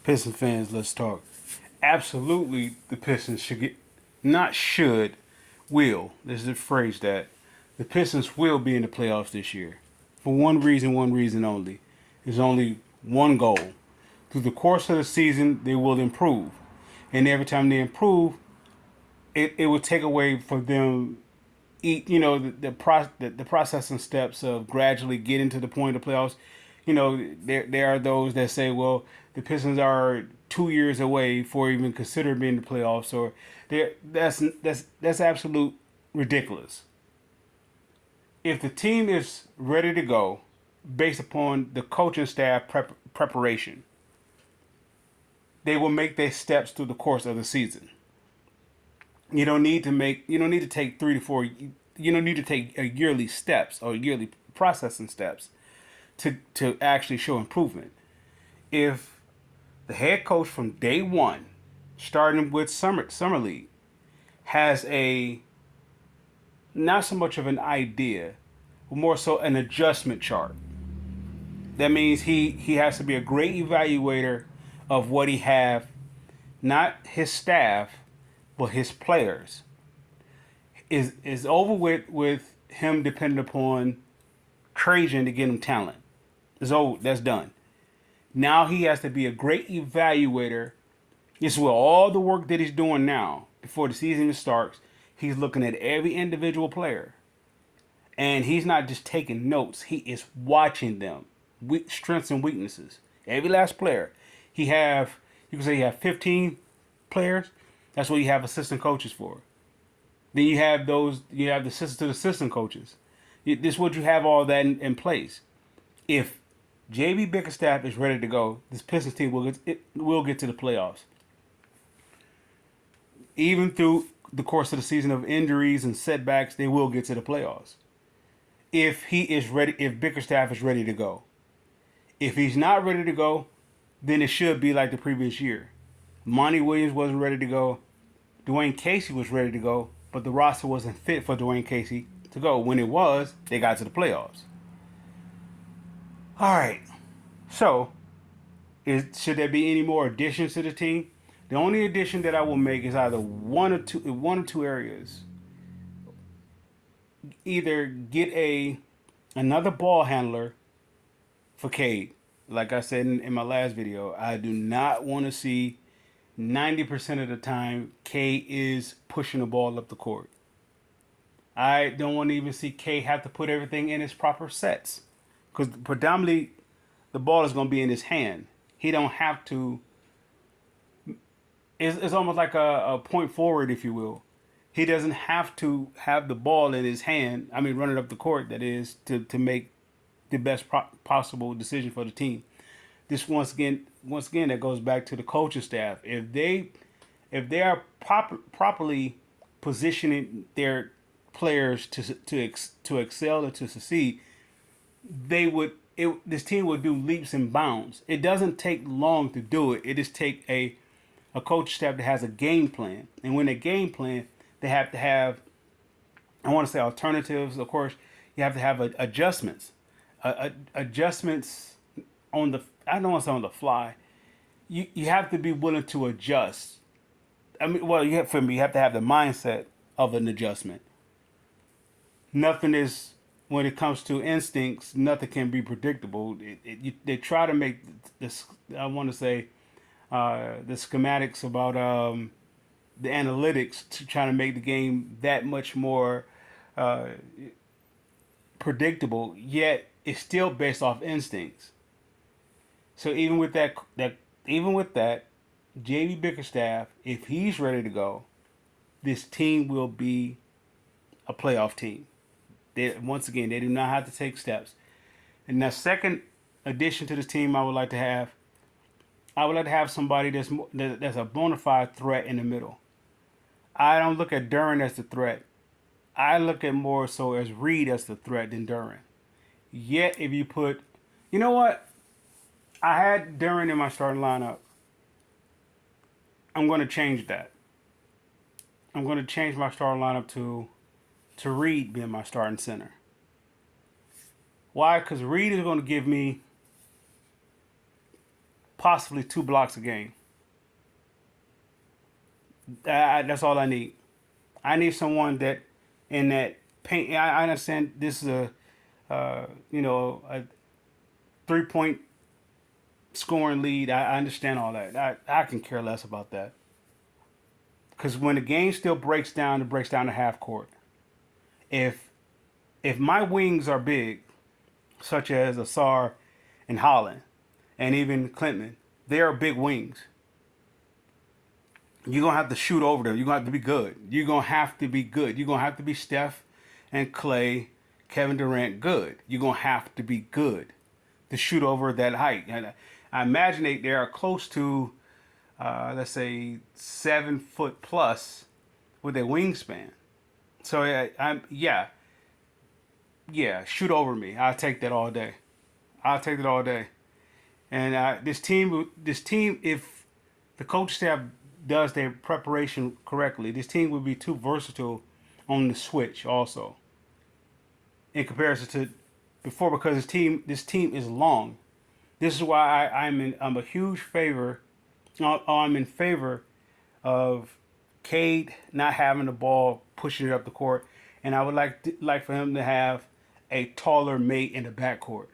Pistons fans, let's talk. Absolutely, the Pistons should get, not should, will. There's a phrase that the Pistons will be in the playoffs this year. For one reason only. There's only one goal. Through the course of the season, they will improve. And every time they improve, it will take away from them the processing steps of gradually getting to the point of playoffs. There are those that say, well, the Pistons are 2 years away for even considering being in the playoffs, or that's absolute ridiculous. If the team is ready to go, based upon the coaching staff preparation, they will make their steps through the course of the season. You don't need to take 3 to 4. You don't need to take a yearly steps or yearly processing steps to actually show improvement. If the head coach from day one, starting with summer league, has a not so much of an idea, but more so an adjustment chart. That means he has to be a great evaluator of what he have, not his staff, but his players. Is over with him depending upon Trajan to get him talent. It's over. That's done. Now he has to be a great evaluator. This is where all the work that he's doing now before the season starts. He's looking at every individual player, and he's not just taking notes. He is watching them, strengths and weaknesses. Every last player. You can say you have 15 players. That's what you have assistant coaches for. Then you have the assistant to the assistant coaches. This is what you have all that in place. If JB Bickerstaff is ready to go, this Pistons team will get to the playoffs. Even through the course of the season of injuries and setbacks, they will get to the playoffs. If he is ready, if Bickerstaff is ready to go. If he's not ready to go, then it should be like the previous year. Monty Williams wasn't ready to go. Dwayne Casey was ready to go, but the roster wasn't fit for Dwayne Casey to go. When it was, they got to the playoffs. All right. So, should there be any more additions to the team? The only addition that I will make is either one or two areas. Either get another ball handler for Cade. Like I said in my last video, I do not want to see 90% of the time K is pushing the ball up the court. I don't want to even see K have to put everything in his proper sets, because predominantly the ball is going to be in his hand. He don't have to. It's almost like a point forward, if you will. He doesn't have to have the ball in his hand. I mean, running up the court. That is to make the best possible decision for the team. This once again, that goes back to the coaching staff. If they are properly positioning their players to excel and to succeed, this team would do leaps and bounds. It doesn't take long to do it. It just take a coach staff that has a game plan, and when they game plan, they have to have, I want to say, alternatives. Of course, you have to have adjustments, adjustments on the. I don't want to say on the fly. You have to be willing to adjust. I mean, well, you have to have the mindset of an adjustment. Nothing is, when it comes to instincts, nothing can be predictable. They try to make this. I want to say the schematics about the analytics to try to make the game that much more predictable. Yet it's still based off instincts. So even with that, JB Bickerstaff, if he's ready to go, this team will be a playoff team. Once again, they do not have to take steps. And the second addition to this team, I would like to have somebody that's a bona fide threat in the middle. I don't look at Duran as the threat. I look at more so as Reed as the threat than Duran. Yet, if you put, you know what? I had Duran in my starting lineup. I'm going to change that. I'm going to change my starting lineup to Reed being my starting center. Why? Because Reed is going to give me possibly 2 blocks a game. That's all I need. I need someone that in that paint. I understand this is a 3 point scoring lead. I understand all that. I can care less about that. Because when the game still breaks down, it breaks down to half court. If if my wings are big, such as Asar and Holland, and even Clinton, they are big wings. You're gonna have to shoot over them. You're gonna have to be good. You're gonna have to be good. You're gonna have to be Steph and Clay, Kevin Durant good. You're gonna have to be good to shoot over that height. And I imagine they are close to, let's say, 7 foot plus with their wingspan. So I'm yeah, shoot over me. I'll take that all day. I'll take it all day. And this team, if the coach staff does their preparation correctly, this team would be too versatile on the switch also in comparison to before because this team is long. This is why I'm a huge favor. I'm in favor of Cade not having the ball pushing it up the court, and I would like for him to have a taller mate in the backcourt,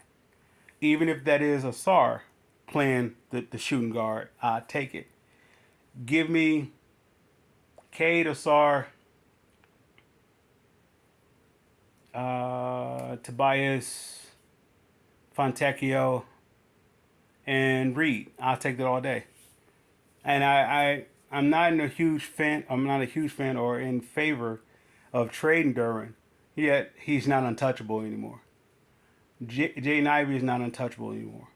even if that is Asar playing the shooting guard. I take it. Give me Cade, Asar, Tobias, Fontecchio, and Reed. I'll take that all day. And I'm not a huge fan. I'm not a huge fan or in favor of trading Duran. Yet he's not untouchable anymore. Jaden Ivey is not untouchable anymore.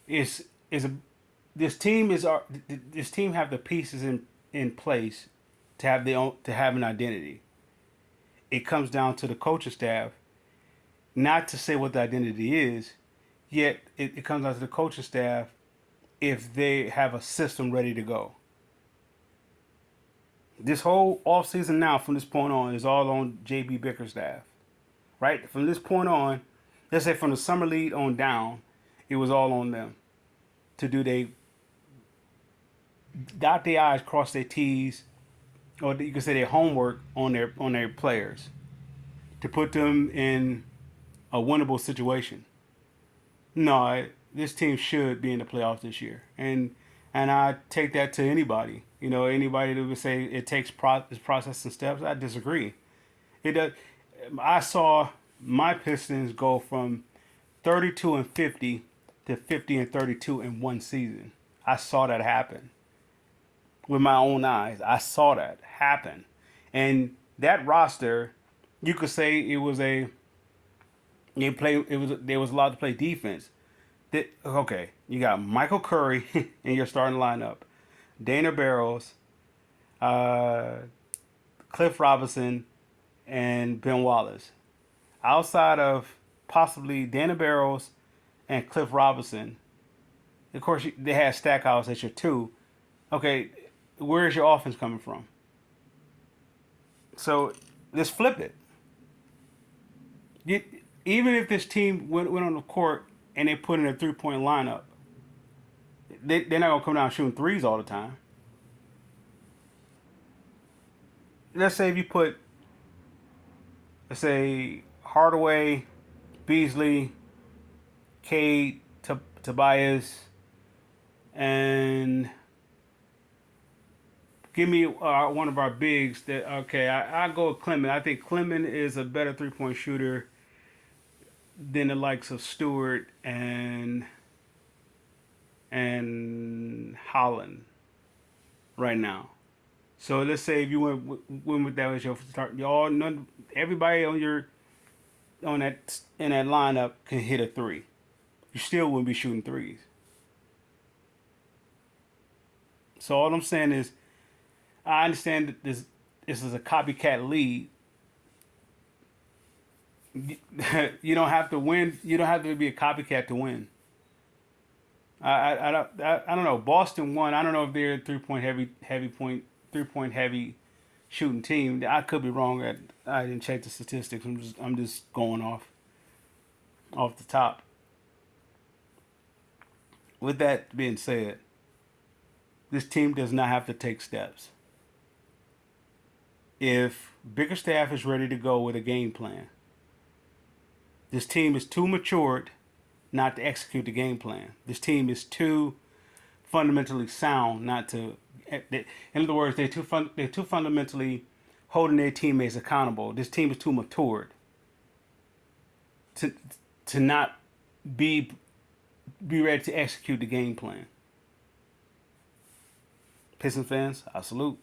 It's is a this team is this team have the pieces in place to have to have an identity. It comes down to the coaching staff not to say what the identity is, yet it comes down to the coaching staff if they have a system ready to go. This whole offseason now from this point on is all on JB Bickerstaff. Right? From this point on, let's say from the summer league on down, it was all on them to do they dot their I's, cross their T's, or you could say their homework on their players to put them in a winnable situation. No, this team should be in the playoffs this year, and I take that to anybody. Anybody that would say it takes process and steps. I disagree. It does. I saw my Pistons go from 32-50 to 50-32 in one season. I saw that happen with my own eyes. I saw that happen, and that roster, you could say it was a they play. It was there was a lot to play defense. Okay, you got Michael Curry in your starting lineup, Dana Barros, Cliff Robinson, and Ben Wallace. Outside of possibly Dana Barros and Cliff Robinson, of course they had Stackhouse at your two. Okay, where's your offense coming from? So let's flip it. Even if this team went on the court and they put in a 3-point lineup, they're not gonna come down shooting threes all the time. Let's say if you put, let's say Hardaway, Beasley, Cade, Tobias, and give me one of our bigs. That okay, I go with Clement. I think Clement is a better 3-point shooter than the likes of Stewart and Holland right now. So let's say if you went with that as your start, everybody on that in that lineup can hit a three. You still wouldn't be shooting threes. So all I'm saying is, I understand that this is a copycat league. You don't have to win. You don't have to be a copycat to win. I don't know. Boston won. I don't know if they're a 3-point heavy shooting team. I could be wrong. I didn't check the statistics. I'm just going off the top. with that being said, this team does not have to take steps. If Bickerstaff is ready to go with a game plan, this team is too matured not to execute the game plan. This team is too fundamentally sound not to. In other words, they're too fundamentally holding their teammates accountable. This team is too matured to not be ready to execute the game plan. Pistons fans, I salute.